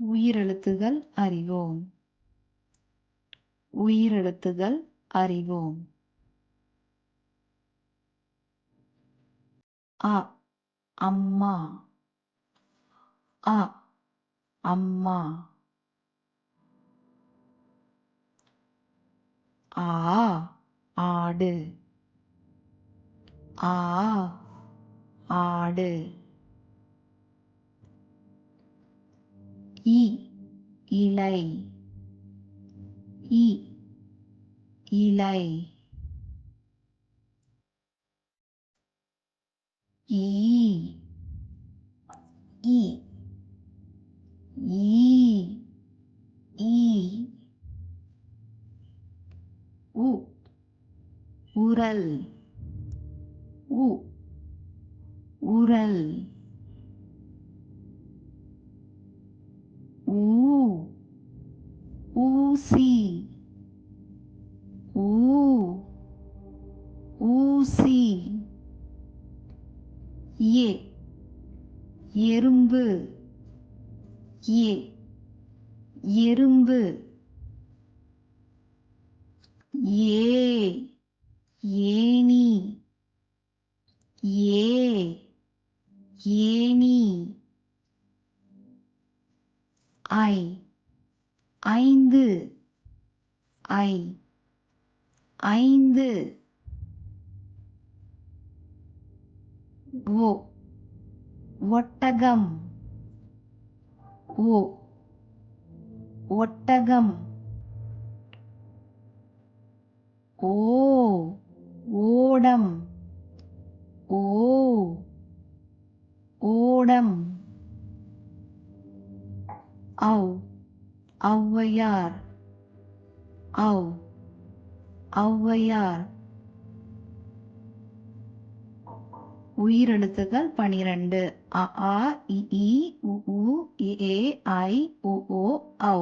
உயிரெழுத்துகள் அறிவோம். உயிரெழுத்துகள் அறிவோம். அ அம்மா. அ அம்மா. ஆ ஆடு. ஆ ஆடு. இ இலை. இ இலை. ஈ ஈ ஈ ஈ. உ உரல். உ உரல். ஊ ஊசி. ஊ ஊசி. ஏ எறும்பு. ஏ எறும்பு. ஏ ஏணி. ஏ ஏணி. ஐ ஐந்து. ஐ ஐந்து. ஓ ஒட்டகம். ஓ ஒட்டகம். ஓ ஓடம். ஓ ஓடம். ஔ ஔவையார். ஔ ஔவையார். உயிரெழுத்துகள் 12. அ ஆ இ ஈ உ ஊ ஏ ஐ ஓ ஓ ஔ.